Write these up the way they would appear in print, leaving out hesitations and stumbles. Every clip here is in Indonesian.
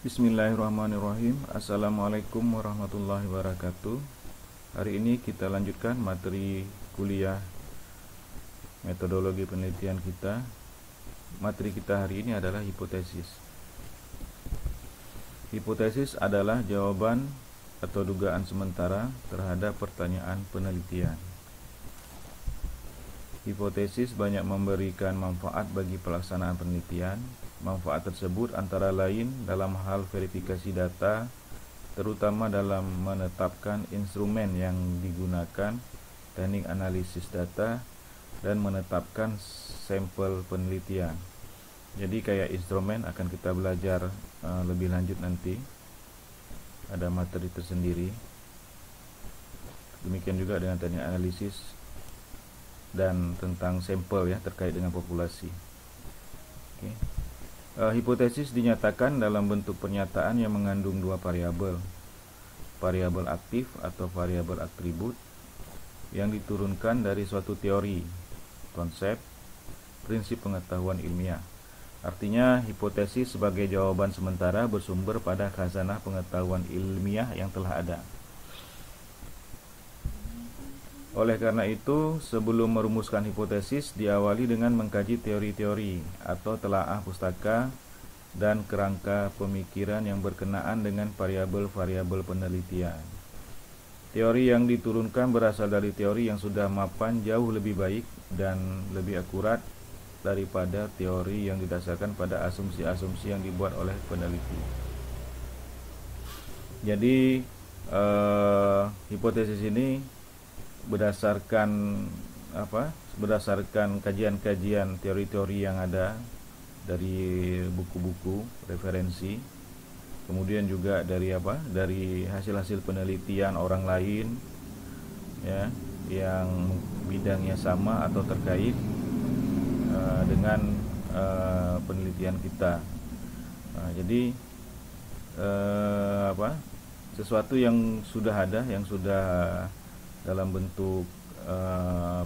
Bismillahirrahmanirrahim. Assalamualaikum warahmatullahi wabarakatuh. Hari ini kita lanjutkan materi kuliah metodologi penelitian kita. Materi kita hari ini adalah hipotesis. Hipotesis adalah jawaban atau dugaan sementara terhadap pertanyaan penelitian. Hipotesis banyak memberikan manfaat bagi pelaksanaan penelitian. Manfaat tersebut antara lain dalam hal verifikasi data, terutama dalam menetapkan instrumen yang digunakan, teknik analisis data, dan menetapkan sampel penelitian. Jadi kayak instrumen akan kita belajar lebih lanjut nanti. Ada materi tersendiri. Demikian juga dengan teknik analisis dan tentang sampel ya, terkait dengan populasi. Oke. Hipotesis dinyatakan dalam bentuk pernyataan yang mengandung dua variabel, variabel aktif atau variabel atribut yang diturunkan dari suatu teori, konsep, prinsip pengetahuan ilmiah. Artinya, hipotesis sebagai jawaban sementara bersumber pada khazanah pengetahuan ilmiah yang telah ada. Oleh karena itu, sebelum merumuskan hipotesis, diawali dengan mengkaji teori-teori atau telaah pustaka dan kerangka pemikiran yang berkenaan dengan variabel-variabel penelitian. Teori yang diturunkan berasal dari teori yang sudah mapan jauh lebih baik dan lebih akurat daripada teori yang didasarkan pada asumsi-asumsi yang dibuat oleh peneliti. Jadi, hipotesis ini berdasarkan kajian-kajian teori-teori yang ada dari buku-buku referensi, kemudian juga dari hasil-hasil penelitian orang lain ya, yang bidangnya sama atau terkait dengan penelitian kita. Jadi sesuatu yang sudah ada, yang sudah dalam bentuk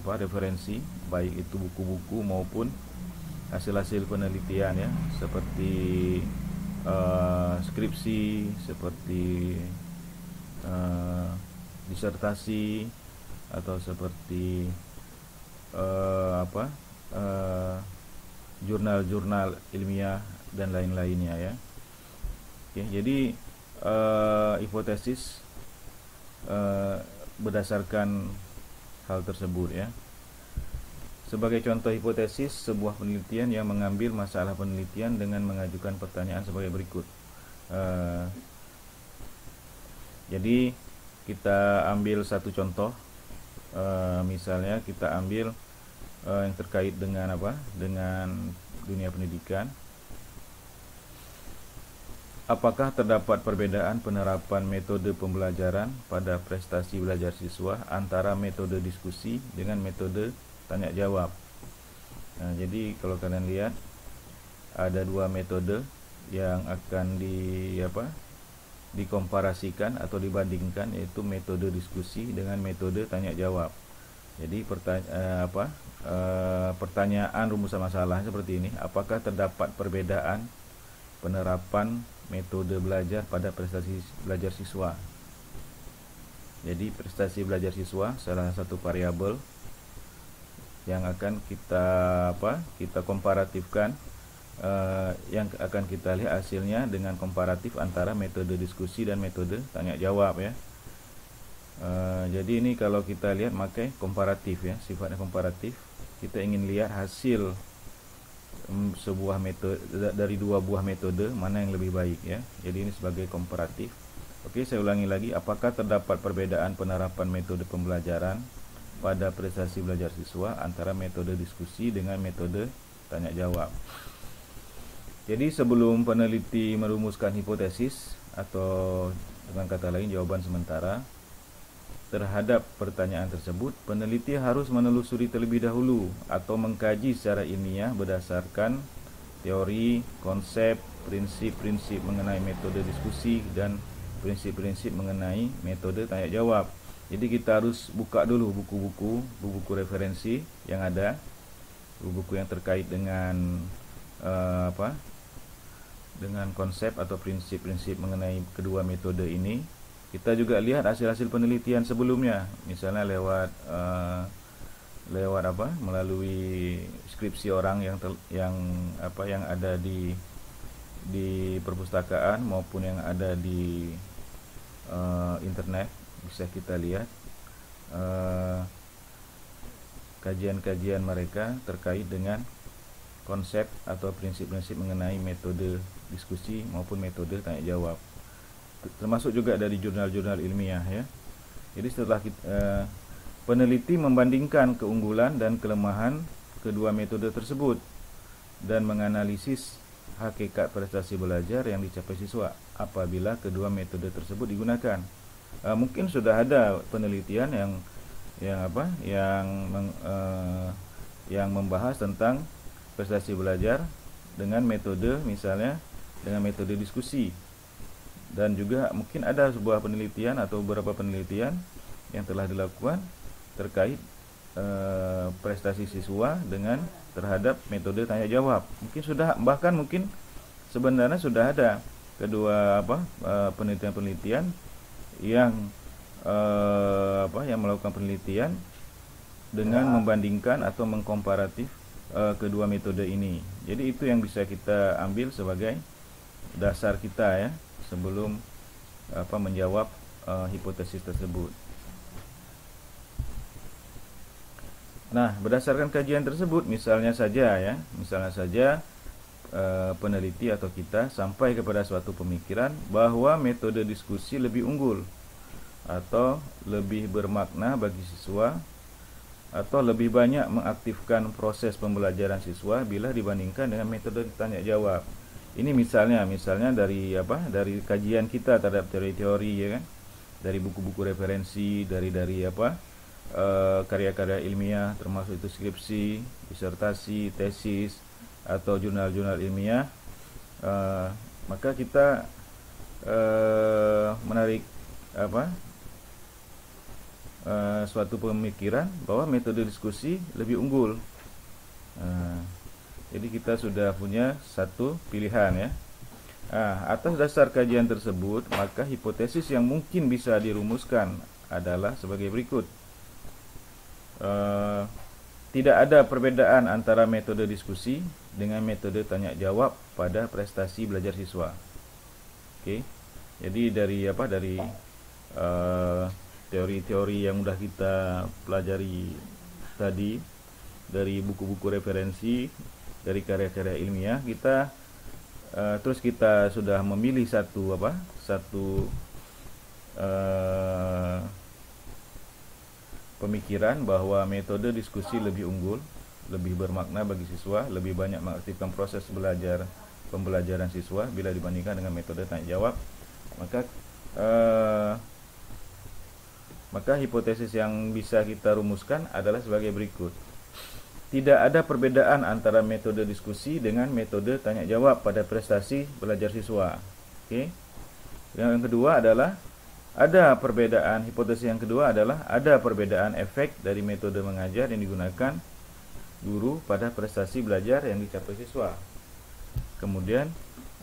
referensi, baik itu buku-buku maupun hasil-hasil penelitian ya, seperti skripsi, seperti disertasi, atau seperti jurnal-jurnal ilmiah dan lain-lainnya ya. Oke, jadi hipotesis berdasarkan hal tersebut ya. Sebagai contoh hipotesis, sebuah penelitian yang mengambil masalah penelitian dengan mengajukan pertanyaan sebagai berikut. Jadi kita ambil satu contoh, misalnya kita ambil yang terkait dengan dengan dunia pendidikan. Apakah terdapat perbedaan penerapan metode pembelajaran pada prestasi belajar siswa antara metode diskusi dengan metode tanya jawab? Nah, jadi kalau kalian lihat ada dua metode yang akan dikomparasikan atau dibandingkan, yaitu metode diskusi dengan metode tanya jawab. Jadi pertanyaan rumusan masalah seperti ini: apakah terdapat perbedaan penerapan metode belajar pada prestasi belajar siswa? Jadi prestasi belajar siswa salah satu variabel yang akan kita komparatifkan, yang akan kita lihat hasilnya dengan komparatif antara metode diskusi dan metode tanya jawab ya. Jadi ini kalau kita lihat pakai komparatif ya, sifatnya komparatif. Kita ingin lihat hasil sebuah metode dari dua buah metode, mana yang lebih baik ya. Jadi ini sebagai komparatif. Oke, saya ulangi lagi: apakah terdapat perbedaan penerapan metode pembelajaran pada prestasi belajar siswa antara metode diskusi dengan metode tanya jawab? Jadi sebelum peneliti merumuskan hipotesis, atau dengan kata lain jawaban sementara terhadap pertanyaan tersebut, peneliti harus menelusuri terlebih dahulu atau mengkaji secara ilmiah berdasarkan teori, konsep, prinsip-prinsip mengenai metode diskusi dan prinsip-prinsip mengenai metode tanya jawab. Jadi kita harus buka dulu buku-buku referensi yang ada, buku-buku yang terkait dengan dengan konsep atau prinsip-prinsip mengenai kedua metode ini. Kita juga lihat hasil-hasil penelitian sebelumnya, misalnya lewat apa, melalui skripsi orang yang ada di perpustakaan maupun yang ada di internet. Bisa kita lihat kajian-kajian mereka terkait dengan konsep atau prinsip-prinsip mengenai metode diskusi maupun metode tanya jawab, termasuk juga dari jurnal-jurnal ilmiah ya. Jadi setelah peneliti membandingkan keunggulan dan kelemahan kedua metode tersebut dan menganalisis hakikat prestasi belajar yang dicapai siswa apabila kedua metode tersebut digunakan. Mungkin sudah ada penelitian yang membahas tentang prestasi belajar dengan metode, misalnya dengan metode diskusi, dan juga mungkin ada sebuah penelitian atau beberapa penelitian yang telah dilakukan terkait prestasi siswa dengan terhadap metode tanya jawab. Mungkin sebenarnya sudah ada kedua penelitian-penelitian yang melakukan penelitian dengan membandingkan atau mengkomparatif kedua metode ini. Jadi itu yang bisa kita ambil sebagai dasar kita ya sebelum menjawab hipotesis tersebut. Nah, berdasarkan kajian tersebut, misalnya saja peneliti atau kita sampai kepada suatu pemikiran bahwa metode diskusi lebih unggul atau lebih bermakna bagi siswa atau lebih banyak mengaktifkan proses pembelajaran siswa bila dibandingkan dengan metode tanya jawab. Ini misalnya dari kajian kita terhadap teori-teori ya kan, dari buku-buku referensi, dari karya-karya ilmiah, termasuk itu skripsi, disertasi, tesis atau jurnal-jurnal ilmiah. Maka kita menarik suatu pemikiran bahwa metode diskusi lebih unggul. Jadi kita sudah punya satu pilihan ya. Atas dasar kajian tersebut, maka hipotesis yang mungkin bisa dirumuskan adalah sebagai berikut. Tidak ada perbedaan antara metode diskusi dengan metode tanya jawab pada prestasi belajar siswa. Oke. Jadi dari teori-teori yang sudah kita pelajari tadi, dari buku-buku referensi, dari karya-karya ilmiah, kita sudah memilih satu pemikiran bahwa metode diskusi lebih unggul, lebih bermakna bagi siswa, lebih banyak mengaktifkan proses pembelajaran siswa bila dibandingkan dengan metode tanya jawab. Maka hipotesis yang bisa kita rumuskan adalah sebagai berikut. Tidak ada perbedaan antara metode diskusi dengan metode tanya jawab pada prestasi belajar siswa. Oke. Yang kedua adalah hipotesis yang kedua adalah ada perbedaan efek dari metode mengajar yang digunakan guru pada prestasi belajar yang dicapai siswa. Kemudian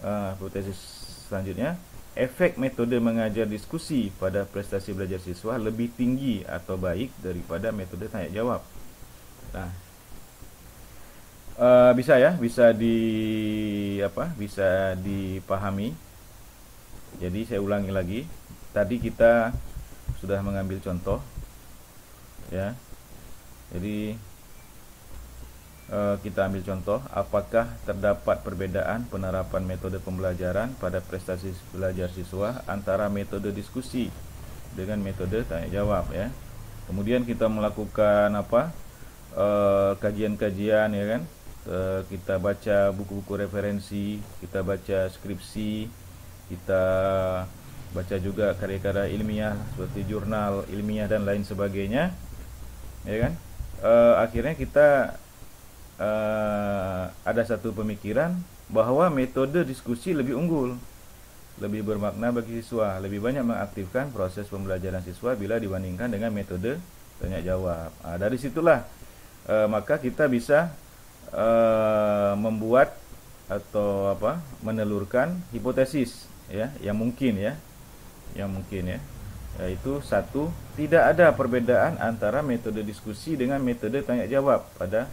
hipotesis selanjutnya, efek metode mengajar diskusi pada prestasi belajar siswa lebih tinggi atau baik daripada metode tanya jawab. Nah, bisa dipahami. Jadi saya ulangi lagi. Tadi kita sudah mengambil contoh ya. Jadi kita ambil contoh, apakah terdapat perbedaan penerapan metode pembelajaran pada prestasi belajar siswa antara metode diskusi dengan metode tanya jawab ya. Kemudian kita melakukan kajian-kajian ya kan. Kita baca buku-buku referensi, kita baca skripsi, kita baca juga karya-karya ilmiah seperti jurnal ilmiah dan lain sebagainya ya kan. Akhirnya kita ada satu pemikiran bahwa metode diskusi lebih unggul, lebih bermakna bagi siswa, lebih banyak mengaktifkan proses pembelajaran siswa bila dibandingkan dengan metode tanya jawab. Dari situlah maka kita bisa membuat atau apa menelurkan hipotesis ya yang mungkin ya, yaitu satu, tidak ada perbedaan antara metode diskusi dengan metode tanya jawab pada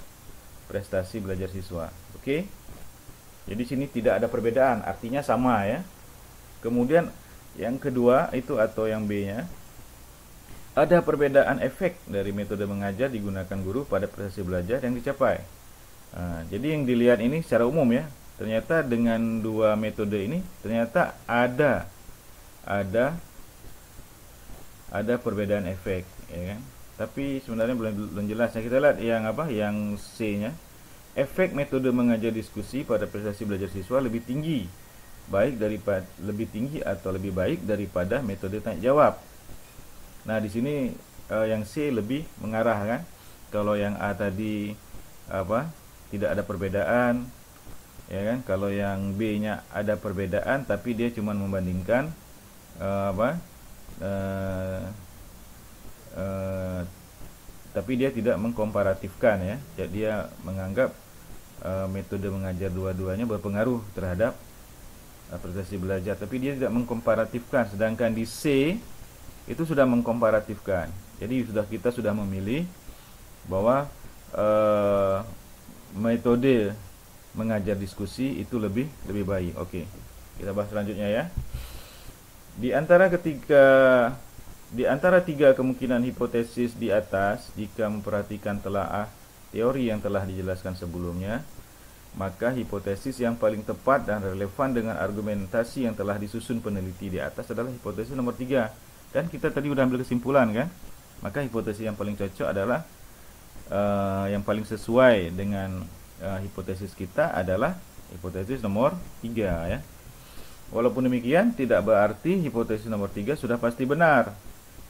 prestasi belajar siswa. Oke. Jadi sini tidak ada perbedaan, artinya sama ya. Kemudian yang kedua itu atau yang B-nya, ada perbedaan efek dari metode mengajar digunakan guru pada prestasi belajar yang dicapai. Nah, jadi yang dilihat ini secara umum ya, ternyata dengan dua metode ini ternyata ada perbedaan efek, ya kan? Tapi sebenarnya belum jelas. Nah, kita lihat yang apa? Yang C-nya. Efek metode mengajar diskusi pada prestasi belajar siswa lebih tinggi atau lebih baik daripada metode tanya jawab. Nah, di sini yang C lebih mengarah kan. Kalau yang A tadi apa? Tidak ada perbedaan, ya kan? Kalau yang B-nya ada perbedaan tapi dia cuma membandingkan tapi dia tidak mengkomparatifkan ya. Jadi dia menganggap metode mengajar dua-duanya berpengaruh terhadap prestasi belajar, tapi dia tidak mengkomparatifkan. Sedangkan di C itu sudah mengkomparatifkan. Jadi kita sudah memilih bahwa metode mengajar diskusi itu lebih baik. Oke. Kita bahas selanjutnya ya. Di antara tiga kemungkinan hipotesis di atas, jika memperhatikan telaah teori yang telah dijelaskan sebelumnya, maka hipotesis yang paling tepat dan relevan dengan argumentasi yang telah disusun peneliti di atas adalah hipotesis nomor 3. Dan kita tadi sudah ambil kesimpulan kan? Maka hipotesis yang paling cocok adalah yang paling sesuai dengan hipotesis kita adalah hipotesis nomor 3 ya. Walaupun demikian, tidak berarti hipotesis nomor 3 sudah pasti benar,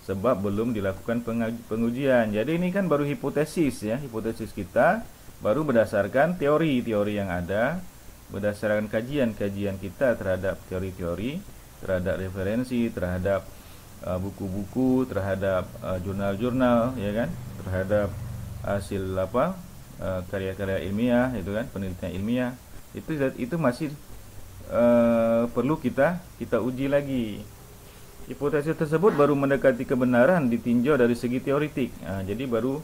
sebab belum dilakukan pengujian. Jadi ini kan baru hipotesis ya. Hipotesis kita baru berdasarkan teori-teori yang ada, berdasarkan kajian-kajian kita terhadap teori-teori, terhadap referensi, terhadap buku-buku, terhadap jurnal-jurnal ya kan, terhadap hasil karya-karya ilmiah itu kan, penelitian ilmiah. Itu masih perlu kita uji lagi. Hipotesis tersebut baru mendekati kebenaran ditinjau dari segi teoritik. Nah, jadi baru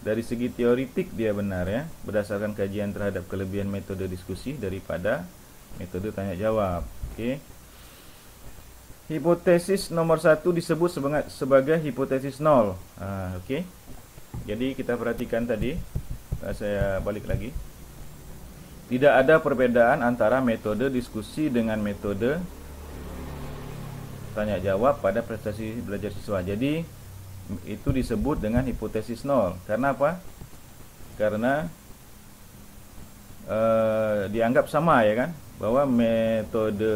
dari segi teoritik dia benar ya, berdasarkan kajian terhadap kelebihan metode diskusi daripada metode tanya jawab. Oke. Hipotesis nomor 1 disebut sebagai hipotesis nol. Oke. Jadi kita perhatikan tadi, saya balik lagi. Tidak ada perbedaan antara metode diskusi dengan metode tanya jawab pada prestasi belajar siswa. Jadi itu disebut dengan hipotesis nol. Karena apa? Karena dianggap sama ya kan, bahwa metode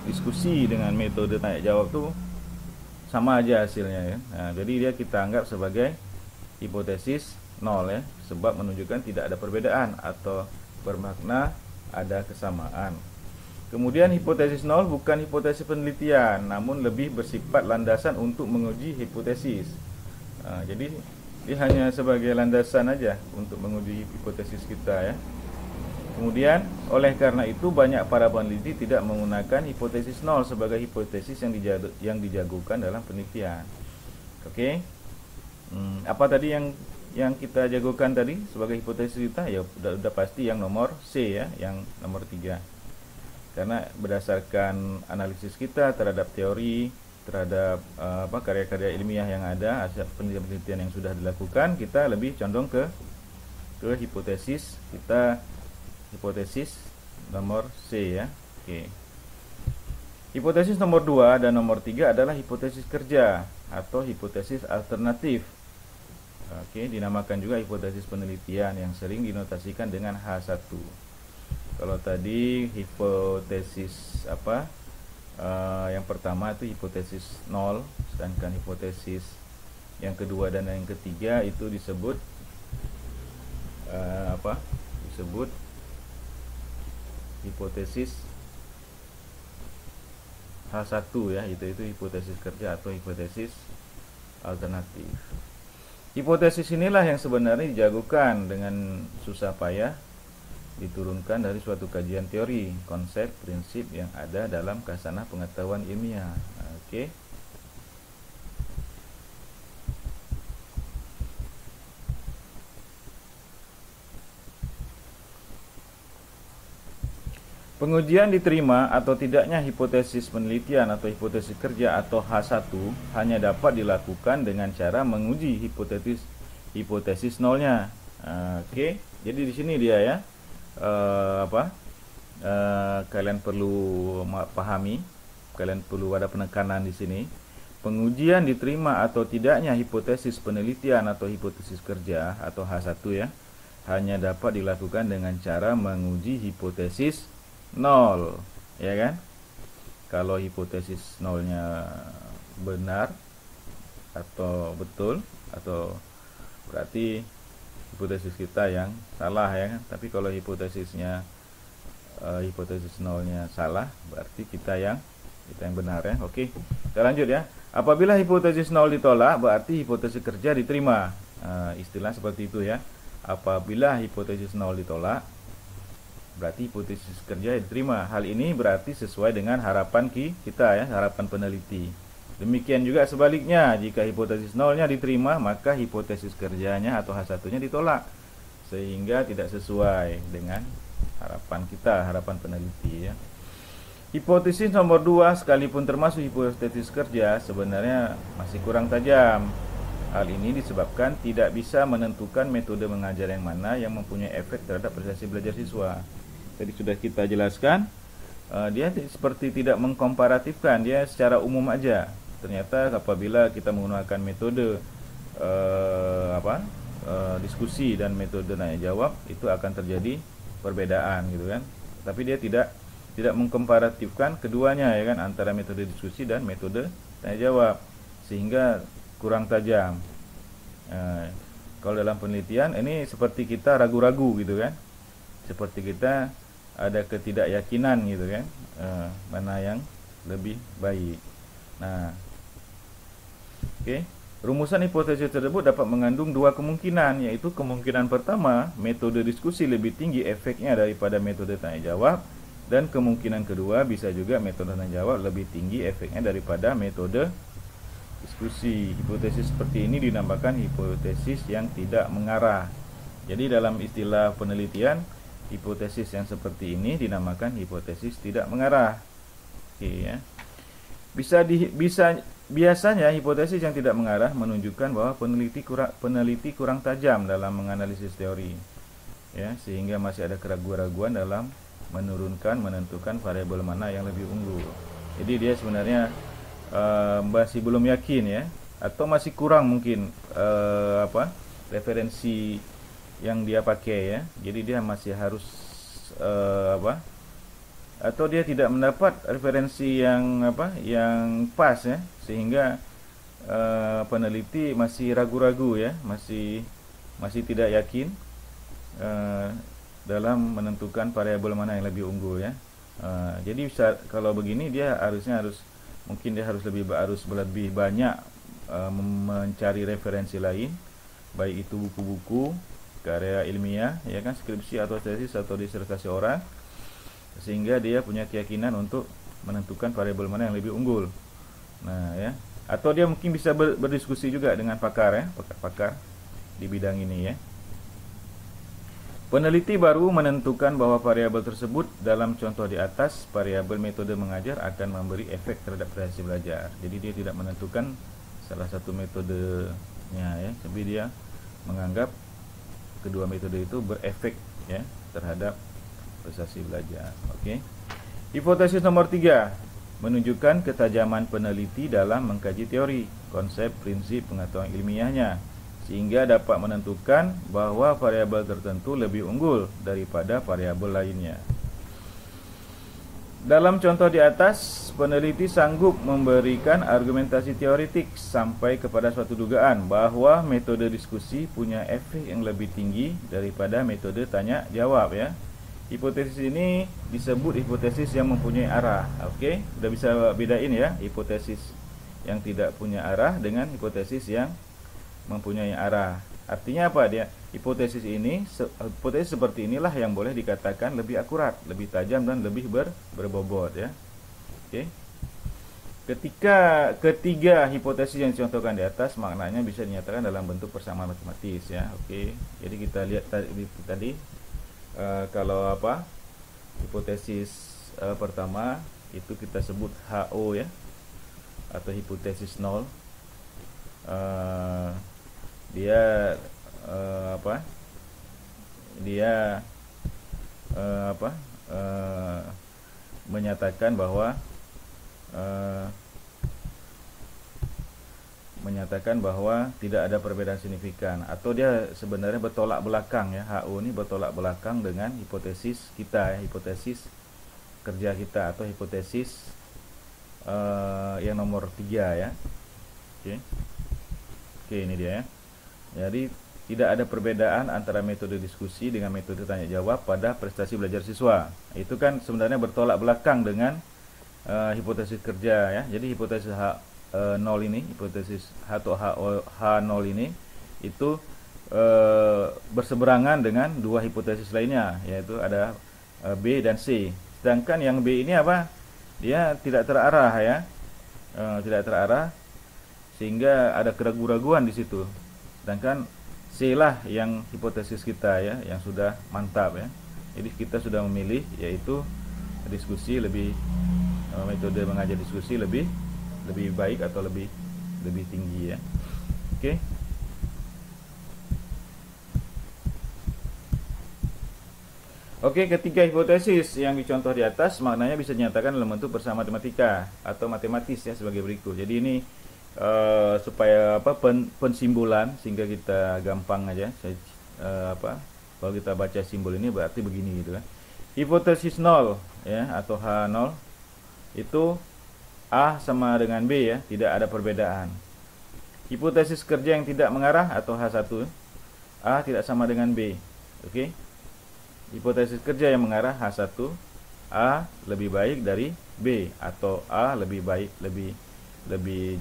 diskusi dengan metode tanya jawab itu sama aja hasilnya ya. Nah, jadi kita anggap sebagai hipotesis nol ya, sebab menunjukkan tidak ada perbedaan atau bermakna ada kesamaan. Kemudian hipotesis nol bukan hipotesis penelitian, namun lebih bersifat landasan untuk menguji hipotesis. Nah, jadi ini hanya sebagai landasan aja untuk menguji hipotesis kita ya. Kemudian oleh karena itu banyak para peneliti tidak menggunakan hipotesis nol sebagai hipotesis yang dijagokan dalam penelitian. Oke. Apa tadi yang kita jagokan tadi sebagai hipotesis kita? Ya udah pasti yang nomor C ya, yang nomor 3. Karena berdasarkan analisis kita terhadap teori, terhadap karya-karya ilmiah yang ada, hasil penelitian yang sudah dilakukan, kita lebih condong ke hipotesis kita, hipotesis nomor C ya. Oke. Hipotesis nomor 2 dan nomor 3 adalah hipotesis kerja atau hipotesis alternatif. Oke, dinamakan juga hipotesis penelitian yang sering dinotasikan dengan H1. Kalau tadi hipotesis yang pertama itu hipotesis nol, sedangkan hipotesis yang kedua dan yang ketiga itu disebut disebut hipotesis H1 ya, itu hipotesis kerja atau hipotesis alternatif. Hipotesis inilah yang sebenarnya dijagokan dengan susah payah diturunkan dari suatu kajian teori, konsep, prinsip yang ada dalam khasanah pengetahuan ilmiah. Oke. Pengujian diterima atau tidaknya hipotesis penelitian atau hipotesis kerja atau H1 hanya dapat dilakukan dengan cara menguji hipotesis nolnya. Oke, jadi di sini dia ya, kalian perlu pahami, kalian perlu ada penekanan di sini. Pengujian diterima atau tidaknya hipotesis penelitian atau hipotesis kerja atau H1 ya, hanya dapat dilakukan dengan cara menguji hipotesis nol, ya kan? Kalau hipotesis nolnya benar atau betul, atau berarti hipotesis kita yang salah, ya kan? Tapi kalau hipotesis nolnya salah, berarti kita yang benar, ya. Oke, kita lanjut ya. Apabila hipotesis nol ditolak, berarti hipotesis kerja diterima. Istilah seperti itu ya. Apabila hipotesis nol ditolak, berarti hipotesis kerja diterima. Hal ini berarti sesuai dengan harapan kita ya, harapan peneliti. Demikian juga sebaliknya, jika hipotesis nolnya diterima, maka hipotesis kerjanya atau H1-nya ditolak, sehingga tidak sesuai dengan harapan kita, harapan peneliti ya. Hipotesis nomor 2 sekalipun termasuk hipotesis kerja sebenarnya masih kurang tajam. Hal ini disebabkan tidak bisa menentukan metode mengajar yang mana yang mempunyai efek terhadap prestasi belajar siswa. Tadi sudah kita jelaskan, dia seperti tidak mengkomparatifkan, dia secara umum aja. Ternyata apabila kita menggunakan metode diskusi dan metode nanya jawab, itu akan terjadi perbedaan gitu kan. Tapi dia tidak mengkomparatifkan keduanya ya kan, antara metode diskusi dan metode tanya jawab, sehingga kurang tajam. Kalau dalam penelitian ini seperti kita ragu-ragu gitu kan, seperti kita ada ketidakyakinan gitu kan, mana yang lebih baik. Nah, oke. Rumusan hipotesis tersebut dapat mengandung dua kemungkinan, yaitu kemungkinan pertama, metode diskusi lebih tinggi efeknya daripada metode tanya jawab, dan kemungkinan kedua bisa juga metode tanya jawab lebih tinggi efeknya daripada metode diskusi. Hipotesis seperti ini dinamakan hipotesis yang tidak mengarah. Jadi dalam istilah penelitian, hipotesis yang seperti ini dinamakan hipotesis tidak mengarah. Oke ya. Biasanya hipotesis yang tidak mengarah menunjukkan bahwa peneliti kurang tajam dalam menganalisis teori, ya, sehingga masih ada keraguan-raguan dalam menentukan variabel mana yang lebih unggul. Jadi dia sebenarnya masih belum yakin ya, atau masih kurang mungkin referensi yang dia pakai ya. Jadi dia masih harus atau dia tidak mendapat referensi yang pas ya, sehingga peneliti masih ragu-ragu ya, masih tidak yakin dalam menentukan variabel mana yang lebih unggul ya. Jadi kalau begini dia harus lebih banyak mencari referensi lain, baik itu buku-buku, karya ilmiah ya kan, skripsi atau tesis atau disertasi orang, sehingga dia punya keyakinan untuk menentukan variabel mana yang lebih unggul. Nah ya, atau dia mungkin bisa berdiskusi juga dengan pakar ya, pakar di bidang ini ya. Peneliti baru menentukan bahwa variabel tersebut dalam contoh di atas, variabel metode mengajar akan memberi efek terhadap prestasi belajar. Jadi dia tidak menentukan salah satu metodenya ya, tapi dia menganggap kedua metode itu berefek ya terhadap prestasi belajar. Oke. Hipotesis nomor 3 menunjukkan ketajaman peneliti dalam mengkaji teori, konsep, prinsip pengetahuan ilmiahnya, sehingga dapat menentukan bahwa variabel tertentu lebih unggul daripada variabel lainnya. Dalam contoh di atas, peneliti sanggup memberikan argumentasi teoritik sampai kepada suatu dugaan bahwa metode diskusi punya efek yang lebih tinggi daripada metode tanya jawab ya. Hipotesis ini disebut hipotesis yang mempunyai arah. Oke, sudah bisa bedain ya, hipotesis yang tidak punya arah dengan hipotesis yang mempunyai arah. Artinya apa dia? hipotesis seperti inilah yang boleh dikatakan lebih akurat, lebih tajam dan lebih berbobot ya. Oke. Ketika ketiga hipotesis yang dicontohkan di atas maknanya bisa dinyatakan dalam bentuk persamaan matematis ya. Oke. Jadi kita lihat tadi kalau hipotesis pertama itu kita sebut HO ya, atau hipotesis nol. Dia menyatakan bahwa tidak ada perbedaan signifikan, atau dia sebenarnya bertolak belakang ya. HO ini bertolak belakang dengan hipotesis kita ya, hipotesis kerja kita atau hipotesis yang nomor 3 ya. Oke, ini dia ya. Jadi tidak ada perbedaan antara metode diskusi dengan metode tanya jawab pada prestasi belajar siswa. Itu kan sebenarnya bertolak belakang dengan hipotesis kerja ya. Jadi hipotesis H0 ini, hipotesis H atau H0 ini itu berseberangan dengan dua hipotesis lainnya, yaitu ada B dan C. Sedangkan yang B ini dia tidak terarah ya, tidak terarah, sehingga ada keraguan-raguan di situ. Sedangkan C lah yang hipotesis kita ya, yang sudah mantap ya. Jadi kita sudah memilih yaitu diskusi metode mengajar diskusi lebih baik atau lebih tinggi ya. Oke. Oke, ketiga hipotesis yang dicontoh di atas maknanya bisa dinyatakan dalam bentuk persamaan matematika atau matematis ya, sebagai berikut. Jadi ini supaya pensimbolan sehingga kita gampang aja. Kalau kita baca simbol ini berarti begini gitu kan. Hipotesis 0 ya, atau H0 itu A sama dengan B ya, tidak ada perbedaan. Hipotesis kerja yang tidak mengarah atau H1, A tidak sama dengan B. Oke. Hipotesis kerja yang mengarah H1, A lebih baik dari B, atau A lebih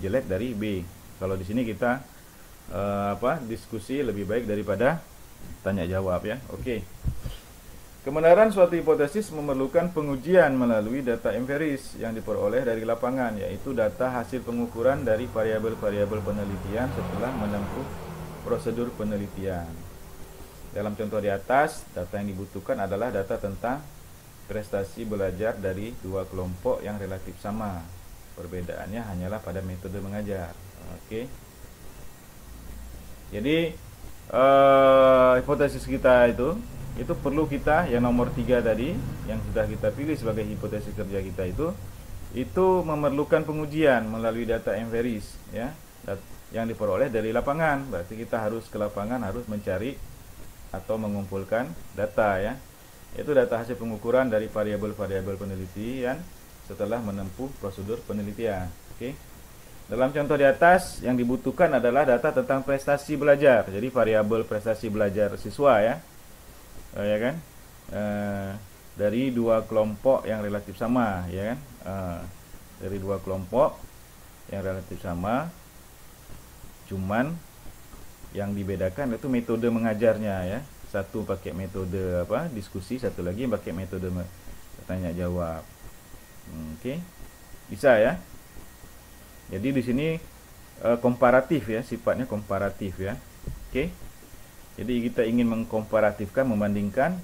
jelek dari B. Kalau di sini kita diskusi lebih baik daripada tanya jawab ya. Oke. Kebenaran suatu hipotesis memerlukan pengujian melalui data empiris yang diperoleh dari lapangan, yaitu data hasil pengukuran dari variabel-variabel penelitian setelah menempuh prosedur penelitian. Dalam contoh di atas, data yang dibutuhkan adalah data tentang prestasi belajar dari dua kelompok yang relatif sama. Perbedaannya hanyalah pada metode mengajar. Oke. Jadi hipotesis kita itu perlu kita yang nomor 3 tadi yang sudah kita pilih sebagai hipotesis kerja kita itu memerlukan pengujian melalui data empiris ya, yang diperoleh dari lapangan. Berarti kita harus ke lapangan, harus mencari atau mengumpulkan data ya. Itu data hasil pengukuran dari variabel-variabel penelitian setelah menempuh prosedur penelitian. Oke. Dalam contoh di atas yang dibutuhkan adalah data tentang prestasi belajar. Jadi variabel prestasi belajar siswa ya. Ya kan? Dari dua kelompok yang relatif sama ya kan? Dari dua kelompok yang relatif sama, cuman yang dibedakan itu metode mengajarnya ya. Satu pakai metode diskusi, satu lagi pakai metode tanya jawab. Oke. Bisa ya. Jadi di sini komparatif ya, sifatnya komparatif ya. Oke. Jadi kita ingin mengkomparatifkan, membandingkan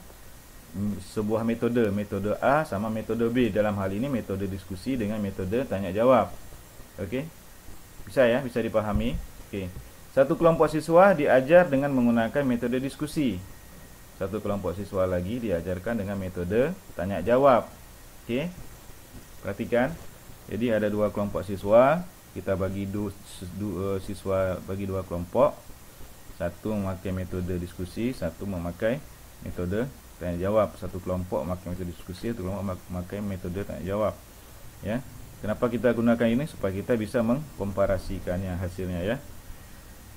sebuah metode A sama metode B. Dalam hal ini metode diskusi dengan metode tanya jawab. Oke. Bisa ya, bisa dipahami. Oke. Satu kelompok siswa diajar dengan menggunakan metode diskusi. Satu kelompok siswa lagi diajarkan dengan metode tanya jawab. Oke. Perhatikan. Jadi ada dua kelompok siswa. Kita bagi siswa bagi dua kelompok. Satu memakai metode diskusi, satu memakai metode tanya jawab. Satu kelompok memakai metode diskusi, satu kelompok memakai metode tanya jawab. Ya. Kenapa kita gunakan ini? Supaya kita bisa mengkomparasikannya hasilnya ya.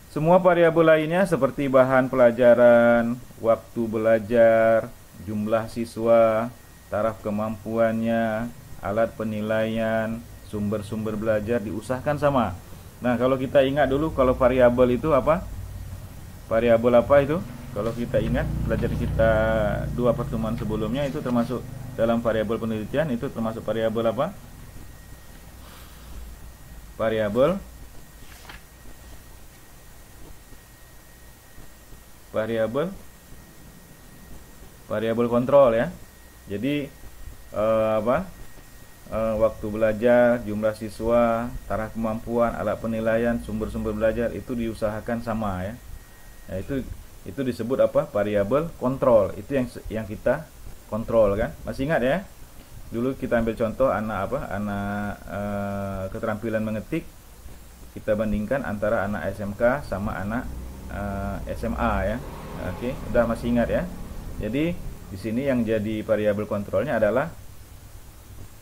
Semua variabel lainnya seperti bahan pelajaran, waktu belajar, jumlah siswa, taraf kemampuannya, alat penilaian, sumber-sumber belajar diusahakan sama. Nah, kalau kita ingat dulu, kalau variabel itu apa? Variabel apa itu? Kalau kita ingat pelajaran kita 2 pertemuan sebelumnya itu termasuk dalam variabel penelitian, itu termasuk variabel apa? Variabel kontrol ya. Jadi waktu belajar, jumlah siswa, taraf kemampuan, alat penilaian, sumber-sumber belajar itu diusahakan sama ya. Nah, itu disebut apa? Variabel kontrol. Itu yang kita kontrol kan. Masih ingat ya? Dulu kita ambil contoh anak keterampilan mengetik, kita bandingkan antara anak SMK sama anak SMA ya. Oke, udah masih ingat ya? Jadi di sini yang jadi variabel kontrolnya adalah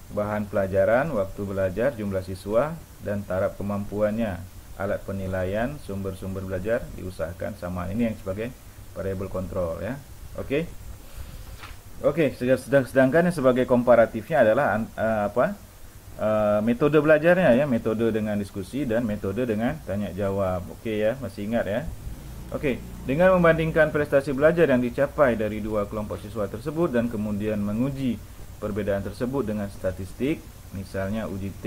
bahan pelajaran, waktu belajar, jumlah siswa, dan taraf kemampuannya. Alat penilaian, sumber-sumber belajar diusahakan sama. Ini yang sebagai variabel kontrol ya. Oke. Sedangkan yang sebagai komparatifnya adalah metode belajarnya ya, metode dengan diskusi dan metode dengan tanya jawab. Oke ya, masih ingat ya? Oke, dengan membandingkan prestasi belajar yang dicapai dari dua kelompok siswa tersebut dan kemudian menguji perbedaan tersebut dengan statistik, misalnya uji T.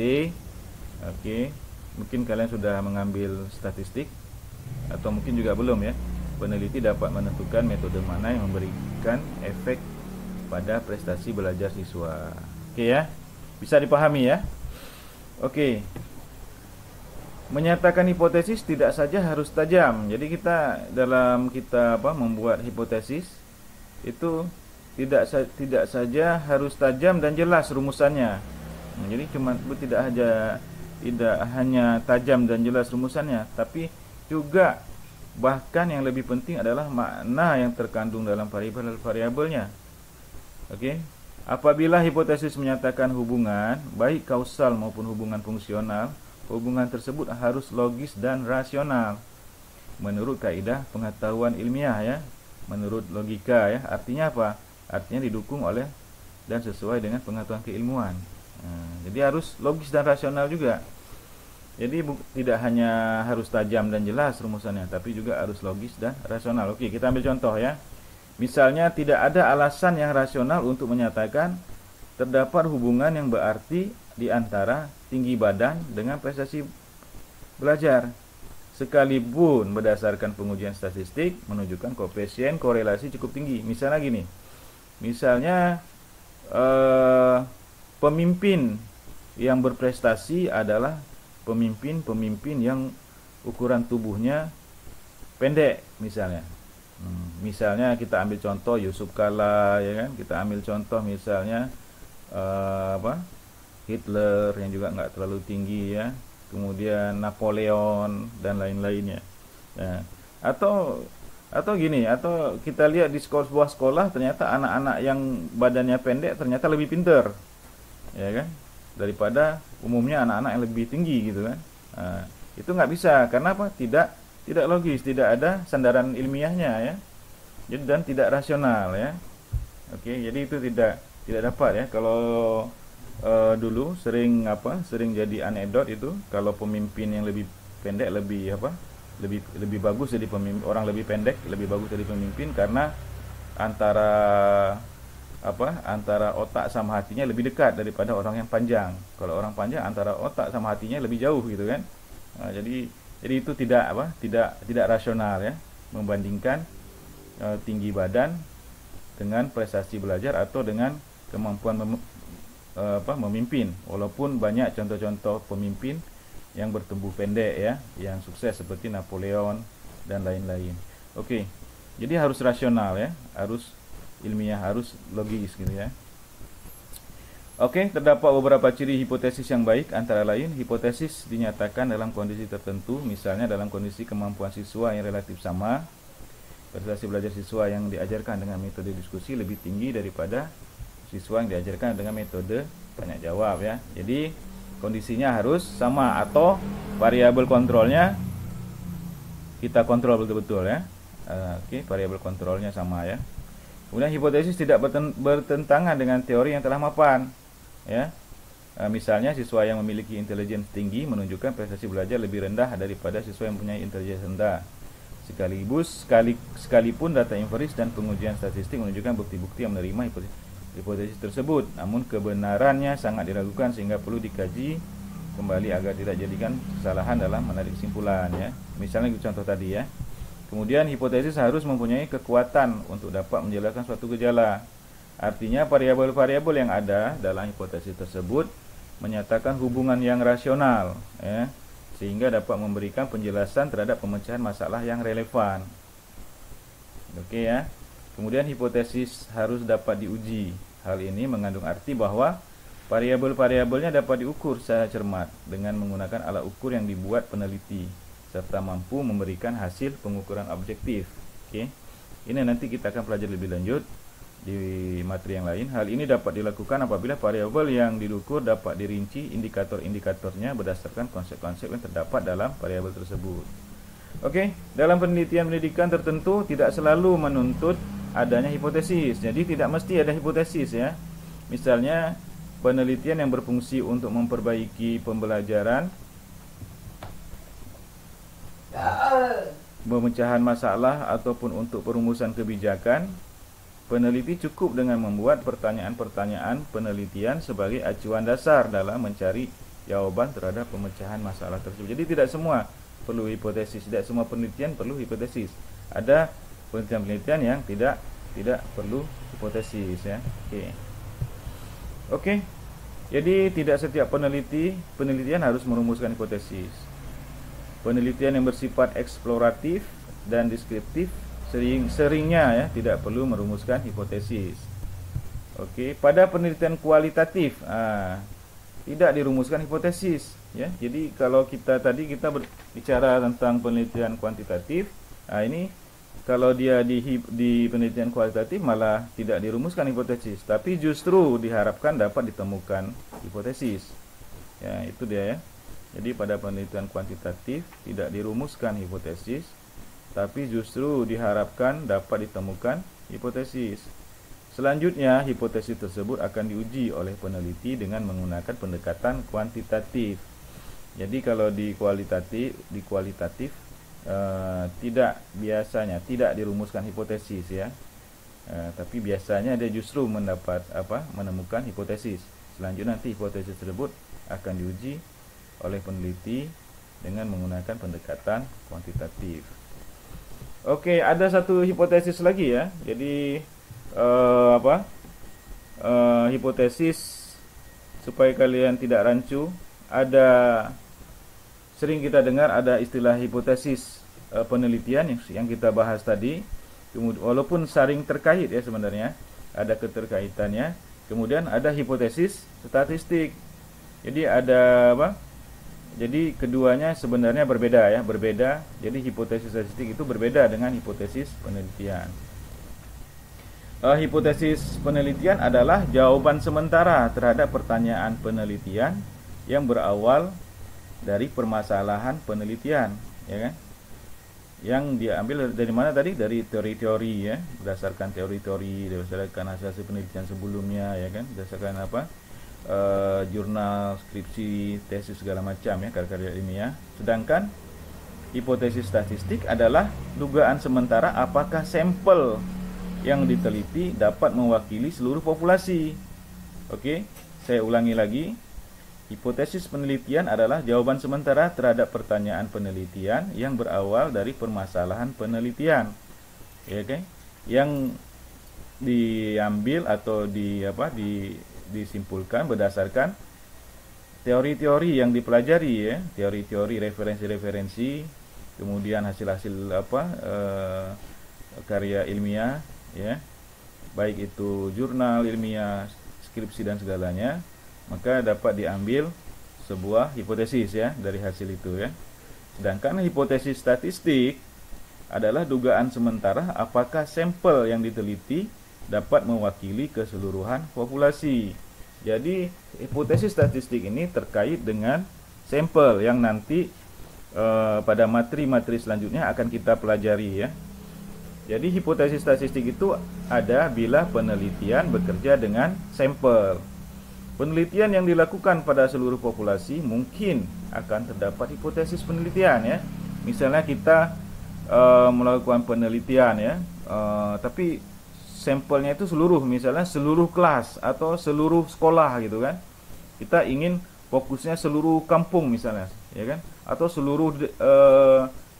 Oke, mungkin kalian sudah mengambil statistik atau mungkin juga belum ya. Peneliti dapat menentukan metode mana yang memberikan efek pada prestasi belajar siswa. Oke ya, bisa dipahami ya. Oke, menyatakan hipotesis tidak saja harus tajam. Jadi kita membuat hipotesis itu tidak saja harus tajam dan jelas rumusannya. Jadi tidak hanya tajam dan jelas rumusannya, tapi juga bahkan yang lebih penting adalah makna yang terkandung dalam variabelnya. Oke. Apabila hipotesis menyatakan hubungan baik kausal maupun hubungan fungsional, hubungan tersebut harus logis dan rasional menurut kaidah pengetahuan ilmiah ya, menurut logika ya. Artinya apa? Artinya didukung oleh dan sesuai dengan pengetahuan keilmuan. Jadi harus logis dan rasional juga. Jadi tidak hanya harus tajam dan jelas rumusannya, tapi juga harus logis dan rasional. Oke, kita ambil contoh ya. Misalnya tidak ada alasan yang rasional untuk menyatakan terdapat hubungan yang berarti di antara tinggi badan dengan prestasi belajar, sekalipun berdasarkan pengujian statistik menunjukkan koefisien korelasi cukup tinggi. Misalnya gini, pemimpin yang berprestasi adalah pemimpin yang ukuran tubuhnya pendek misalnya. Misalnya kita ambil contoh Yusuf Kala ya kan, kita ambil contoh misalnya Hitler yang juga nggak terlalu tinggi ya, kemudian Napoleon dan lain-lainnya. Nah, atau kita lihat di sebuah sekolah ternyata anak-anak yang badannya pendek ternyata lebih pintar ya kan, daripada umumnya anak-anak yang lebih tinggi gitu kan. Nah, itu nggak bisa karena apa? Tidak logis, tidak ada sandaran ilmiahnya ya. Jadi dan tidak rasional ya. Oke, jadi itu tidak dapat ya. Kalau dulu sering jadi anekdot itu kalau pemimpin yang lebih pendek lebih bagus jadi pemimpin, orang lebih pendek lebih bagus jadi pemimpin karena antara otak sama hatinya lebih dekat daripada orang yang panjang. Kalau orang panjang antara otak sama hatinya lebih jauh gitu kan. Nah, jadi itu tidak rasional ya, membandingkan tinggi badan dengan prestasi belajar atau dengan kemampuan memimpin. Walaupun banyak contoh-contoh pemimpin yang bertubuh pendek ya, yang sukses seperti Napoleon dan lain-lain. Oke. Jadi harus rasional ya, harus ilmiah, harus logis gitu ya. Oke, terdapat beberapa ciri hipotesis yang baik, antara lain hipotesis dinyatakan dalam kondisi tertentu, misalnya dalam kondisi kemampuan siswa yang relatif sama, prestasi belajar siswa yang diajarkan dengan metode diskusi lebih tinggi daripada siswa yang diajarkan dengan metode tanya jawab ya. Jadi kondisinya harus sama atau variabel kontrolnya kita kontrol betul-betul ya. Oke, variabel kontrolnya sama ya. Kemudian hipotesis tidak bertentangan dengan teori yang telah mapan ya. Misalnya siswa yang memiliki intelijen tinggi menunjukkan prestasi belajar lebih rendah daripada siswa yang mempunyai intelijen rendah. Sekalipun data empiris dan pengujian statistik menunjukkan bukti-bukti yang menerima hipotesis tersebut, namun kebenarannya sangat diragukan sehingga perlu dikaji kembali agar tidak jadikan kesalahan dalam menarik kesimpulan ya. Misalnya contoh tadi ya. Kemudian hipotesis harus mempunyai kekuatan untuk dapat menjelaskan suatu gejala. Artinya variabel-variabel yang ada dalam hipotesis tersebut menyatakan hubungan yang rasional ya, sehingga dapat memberikan penjelasan terhadap pemecahan masalah yang relevan. Oke ya. Kemudian hipotesis harus dapat diuji. Hal ini mengandung arti bahwa variabel-variabelnya dapat diukur secara cermat dengan menggunakan alat ukur yang dibuat peneliti serta mampu memberikan hasil pengukuran objektif. Oke. Ini nanti kita akan pelajari lebih lanjut di materi yang lain. Hal ini dapat dilakukan apabila variabel yang diukur dapat dirinci indikator-indikatornya berdasarkan konsep-konsep yang terdapat dalam variabel tersebut. Oke, dalam penelitian pendidikan tertentu tidak selalu menuntut adanya hipotesis. Jadi tidak mesti ada hipotesis ya. Misalnya penelitian yang berfungsi untuk memperbaiki pembelajaran, pemecahan masalah ataupun untuk perumusan kebijakan, peneliti cukup dengan membuat pertanyaan-pertanyaan penelitian sebagai acuan dasar dalam mencari jawaban terhadap pemecahan masalah tersebut. Jadi tidak semua perlu hipotesis, tidak semua penelitian perlu hipotesis. Ada penelitian-penelitian yang tidak perlu hipotesis ya. Oke. Jadi tidak setiap penelitian harus merumuskan hipotesis. Penelitian yang bersifat eksploratif dan deskriptif seringnya ya tidak perlu merumuskan hipotesis. Oke, pada penelitian kualitatif tidak dirumuskan hipotesis ya. Jadi kalau kita berbicara tentang penelitian kuantitatif, ini kalau dia di penelitian kualitatif malah tidak dirumuskan hipotesis, tapi justru diharapkan dapat ditemukan hipotesis. Ya, itu dia ya. Jadi pada penelitian kuantitatif tidak dirumuskan hipotesis, tapi justru diharapkan dapat ditemukan hipotesis. Selanjutnya, hipotesis tersebut akan diuji oleh peneliti dengan menggunakan pendekatan kuantitatif. Jadi kalau di kualitatif tidak dirumuskan hipotesis ya. Tapi biasanya dia justru menemukan hipotesis. Selanjutnya nanti hipotesis tersebut akan diuji oleh peneliti dengan menggunakan pendekatan kuantitatif. Oke, ada satu hipotesis lagi ya. Jadi hipotesis supaya kalian tidak rancu, sering kita dengar ada istilah hipotesis penelitian yang kita bahas tadi. Kemudian walaupun saling terkait ya sebenarnya, ada keterkaitannya. Kemudian ada hipotesis statistik. Jadi Jadi keduanya sebenarnya berbeda. Jadi hipotesis statistik itu berbeda dengan hipotesis penelitian. Hipotesis penelitian adalah jawaban sementara terhadap pertanyaan penelitian yang berawal dari permasalahan penelitian, ya kan? Yang diambil dari mana tadi? Dari teori-teori ya, berdasarkan teori-teori, berdasarkan hasil penelitian sebelumnya, ya kan? Berdasarkan jurnal, skripsi, tesis segala macam ya, karya-karya ilmiah. Sedangkan hipotesis statistik adalah dugaan sementara apakah sampel yang diteliti dapat mewakili seluruh populasi. Oke, saya ulangi lagi. Hipotesis penelitian adalah jawaban sementara terhadap pertanyaan penelitian yang berawal dari permasalahan penelitian. Ya, oke. Yang diambil atau disimpulkan berdasarkan teori-teori yang dipelajari ya, teori-teori, referensi-referensi, kemudian hasil-hasil karya ilmiah ya, baik itu jurnal ilmiah, skripsi dan segalanya, maka dapat diambil sebuah hipotesis ya dari hasil itu ya. Sedangkan hipotesis statistik adalah dugaan sementara apakah sampel yang diteliti dapat mewakili keseluruhan populasi. Jadi hipotesis statistik ini terkait dengan sampel yang nanti pada materi-materi selanjutnya akan kita pelajari ya. Jadi hipotesis statistik itu ada bila penelitian bekerja dengan sampel. Penelitian yang dilakukan pada seluruh populasi mungkin akan terdapat hipotesis penelitian ya. Misalnya kita melakukan penelitian ya, tapi sampelnya itu seluruh, misalnya seluruh kelas atau seluruh sekolah gitu kan. Kita ingin fokusnya seluruh kampung misalnya, ya kan? Atau seluruh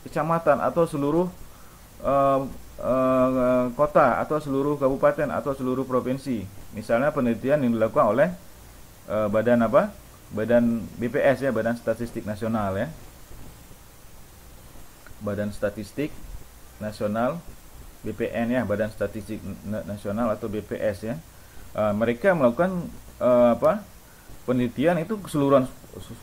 kecamatan atau seluruh kota atau seluruh kabupaten atau seluruh provinsi. Misalnya penelitian yang dilakukan oleh badan apa? Badan BPS ya, Badan Statistik Nasional ya. Badan Statistik Nasional, BPN ya, Badan Statistik Nasional atau BPS ya. Mereka melakukan penelitian itu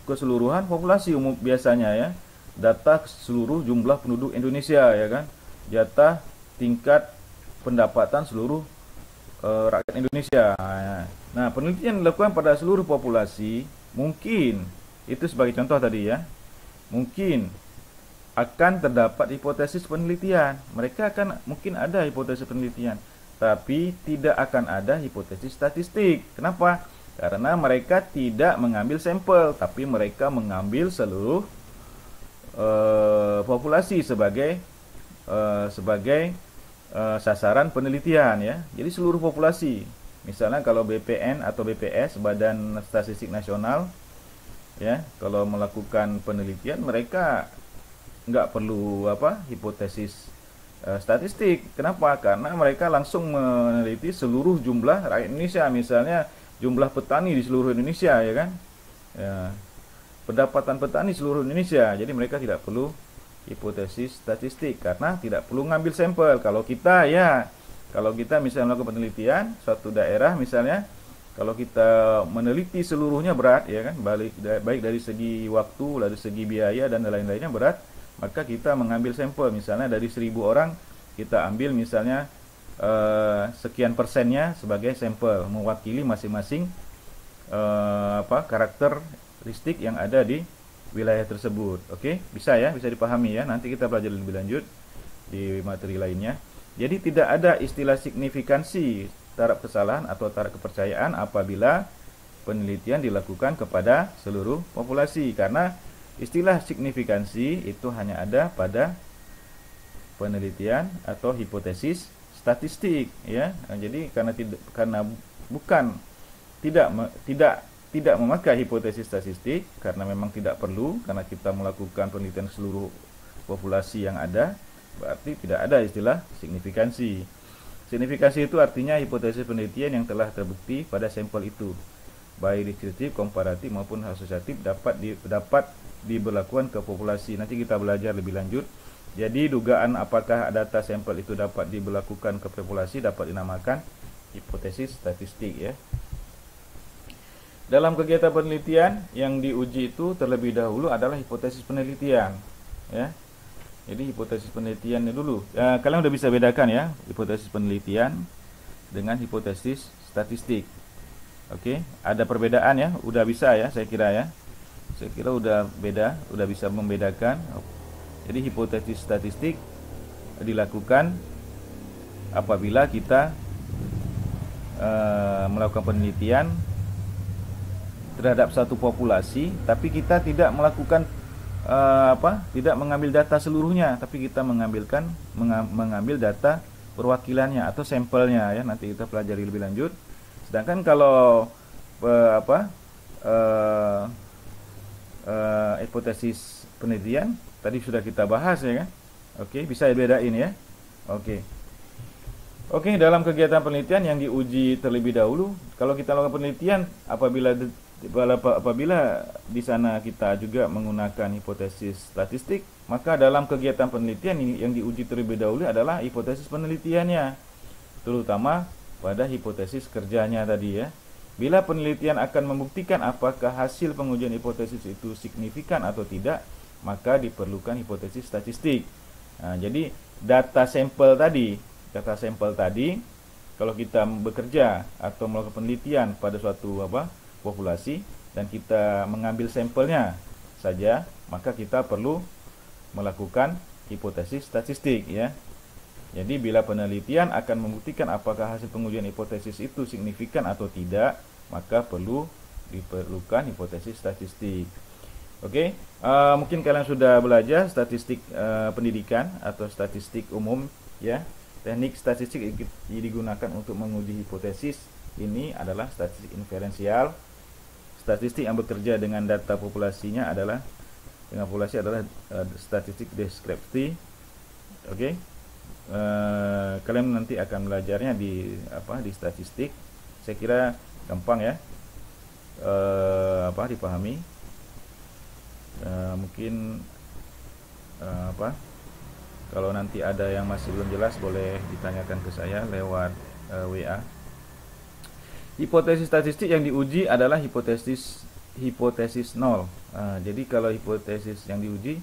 keseluruhan populasi umum biasanya ya. Data seluruh jumlah penduduk Indonesia ya kan. Data tingkat pendapatan seluruh rakyat Indonesia. Nah, penelitian dilakukan pada seluruh populasi, mungkin itu sebagai contoh tadi ya. Mungkin akan terdapat hipotesis penelitian. Mereka akan mungkin ada hipotesis penelitian, tapi tidak akan ada hipotesis statistik. Kenapa? Karena mereka tidak mengambil sampel, tapi mereka mengambil seluruh populasi sebagai sasaran penelitian ya. Jadi seluruh populasi. Misalnya kalau BPN atau BPS, Badan Statistik Nasional ya, kalau melakukan penelitian mereka nggak perlu hipotesis statistik. Kenapa? Karena mereka langsung meneliti seluruh jumlah rakyat Indonesia, misalnya jumlah petani di seluruh Indonesia ya kan, ya, pendapatan petani seluruh Indonesia. Jadi mereka tidak perlu hipotesis statistik karena tidak perlu ngambil sampel. Kalau kita misalnya melakukan penelitian suatu daerah misalnya, kalau kita meneliti seluruhnya berat ya kan, baik dari segi waktu, dari segi biaya dan lain-lainnya berat, maka kita mengambil sampel. Misalnya dari 1000 orang kita ambil misalnya sekian persennya sebagai sampel, mewakili masing-masing karakteristik yang ada di wilayah tersebut. Oke, bisa ya, bisa dipahami ya. Nanti kita pelajari lebih lanjut di materi lainnya. Jadi tidak ada istilah signifikansi taraf kesalahan atau taraf kepercayaan apabila penelitian dilakukan kepada seluruh populasi, karena istilah signifikansi itu hanya ada pada penelitian atau hipotesis statistik ya. Nah, jadi tidak memakai hipotesis statistik karena memang tidak perlu, karena kita melakukan penelitian seluruh populasi yang ada, berarti tidak ada istilah signifikansi. Signifikansi itu artinya hipotesis penelitian yang telah terbukti pada sampel itu, baik deskriptif, komparatif maupun asosiatif, dapat diberlakukan ke populasi. Nanti kita belajar lebih lanjut. Jadi dugaan apakah data sampel itu dapat diberlakukan ke populasi dapat dinamakan hipotesis statistik ya. Dalam kegiatan penelitian yang diuji itu terlebih dahulu adalah hipotesis penelitian ya. Jadi hipotesis penelitiannya dulu. Kalian udah bisa bedakan ya hipotesis penelitian dengan hipotesis statistik. Oke, ada perbedaan ya, udah bisa ya, saya kira ya. Saya kira udah bisa membedakan. Jadi hipotesis statistik dilakukan apabila kita melakukan penelitian terhadap satu populasi, tapi kita tidak melakukan tidak mengambil data seluruhnya, tapi kita mengambil data perwakilannya atau sampelnya ya. Nanti kita pelajari lebih lanjut. Sedangkan kalau hipotesis penelitian tadi sudah kita bahas ya kan. Oke, bisa bedain ya. Oke, dalam kegiatan penelitian yang diuji terlebih dahulu, kalau kita lakukan penelitian apabila di sana kita juga menggunakan hipotesis statistik, maka dalam kegiatan penelitian yang diuji terlebih dahulu adalah hipotesis penelitiannya, terutama pada hipotesis kerjanya tadi ya. Bila penelitian akan membuktikan apakah hasil pengujian hipotesis itu signifikan atau tidak, maka diperlukan hipotesis statistik. Nah, jadi data sampel tadi kalau kita bekerja atau melakukan penelitian pada suatu populasi dan kita mengambil sampelnya saja, maka kita perlu melakukan hipotesis statistik ya. Jadi bila penelitian akan membuktikan apakah hasil pengujian hipotesis itu signifikan atau tidak, maka diperlukan hipotesis statistik. Oke, mungkin kalian sudah belajar statistik pendidikan atau statistik umum ya. Teknik statistik yang digunakan untuk menguji hipotesis ini adalah statistik inferensial. Statistik yang bekerja dengan data populasinya adalah statistik deskripsi. Oke, kalian nanti akan belajarnya di statistik. Saya kira gampang ya, dipahami. Mungkin kalau nanti ada yang masih belum jelas boleh ditanyakan ke saya lewat WA. Hipotesis statistik yang diuji adalah hipotesis nol. Jadi kalau hipotesis yang diuji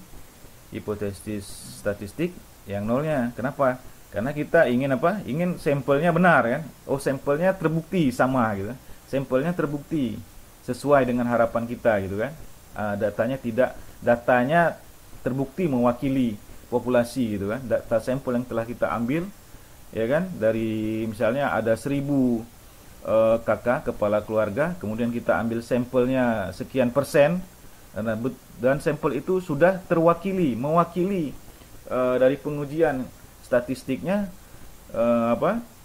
hipotesis statistik yang nolnya. Kenapa? Karena kita ingin ingin sampelnya benar kan. Sampelnya terbukti sama gitu. Sampelnya terbukti sesuai dengan harapan kita gitu kan. Datanya terbukti mewakili populasi gitu kan. Data sampel yang telah kita ambil ya kan, dari misalnya ada 1000 kakak kepala keluarga, kemudian kita ambil sampelnya sekian persen, dan sampel itu sudah mewakili dari pengujian statistiknya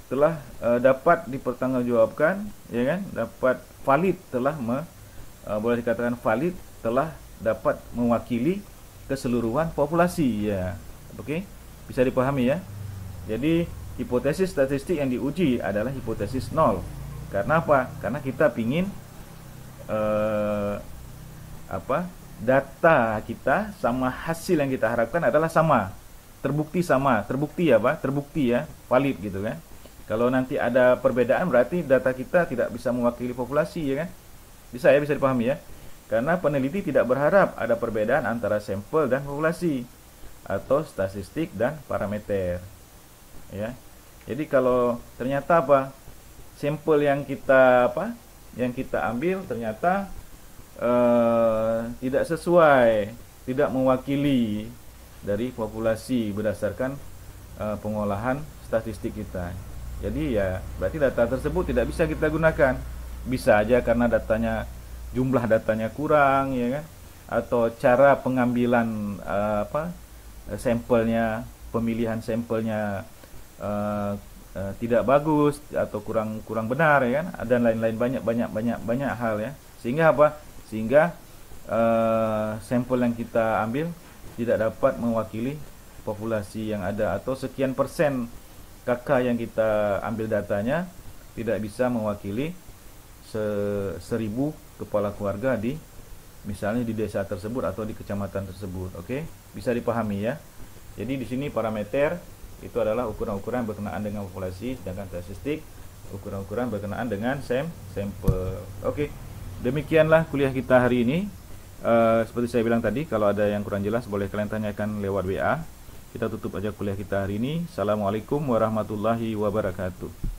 telah dapat dipertanggungjawabkan ya kan, dapat valid, boleh dikatakan valid, telah dapat mewakili keseluruhan populasi ya. Oke, bisa dipahami ya. Jadi hipotesis statistik yang diuji adalah hipotesis nol. Karena apa? Karena kita pingin data kita sama hasil yang kita harapkan adalah sama, terbukti ya, valid gitu kan. Kalau nanti ada perbedaan berarti data kita tidak bisa mewakili populasi ya kan. Bisa dipahami ya. Karena peneliti tidak berharap ada perbedaan antara sampel dan populasi atau statistik dan parameter ya. Jadi kalau ternyata sampel yang kita ambil ternyata tidak sesuai, tidak mewakili dari populasi berdasarkan pengolahan statistik kita. Jadi ya berarti data tersebut tidak bisa kita gunakan. Bisa aja karena jumlah datanya kurang ya kan, atau cara pengambilan sampelnya, pemilihan sampelnya tidak bagus atau kurang benar ya kan, dan lain-lain, banyak hal ya. Sehingga sampel yang kita ambil tidak dapat mewakili populasi yang ada, atau sekian persen kakak yang kita ambil datanya tidak bisa mewakili 1000 kepala keluarga misalnya di desa tersebut atau di kecamatan tersebut. Oke, bisa dipahami ya. Jadi di sini parameter itu adalah ukuran-ukuran berkenaan dengan populasi, sedangkan statistik ukuran-ukuran berkenaan dengan sampel. Oke, demikianlah kuliah kita hari ini. Seperti saya bilang tadi, kalau ada yang kurang jelas boleh kalian tanyakan lewat WA. Kita tutup aja kuliah kita hari ini. Assalamualaikum warahmatullahi wabarakatuh.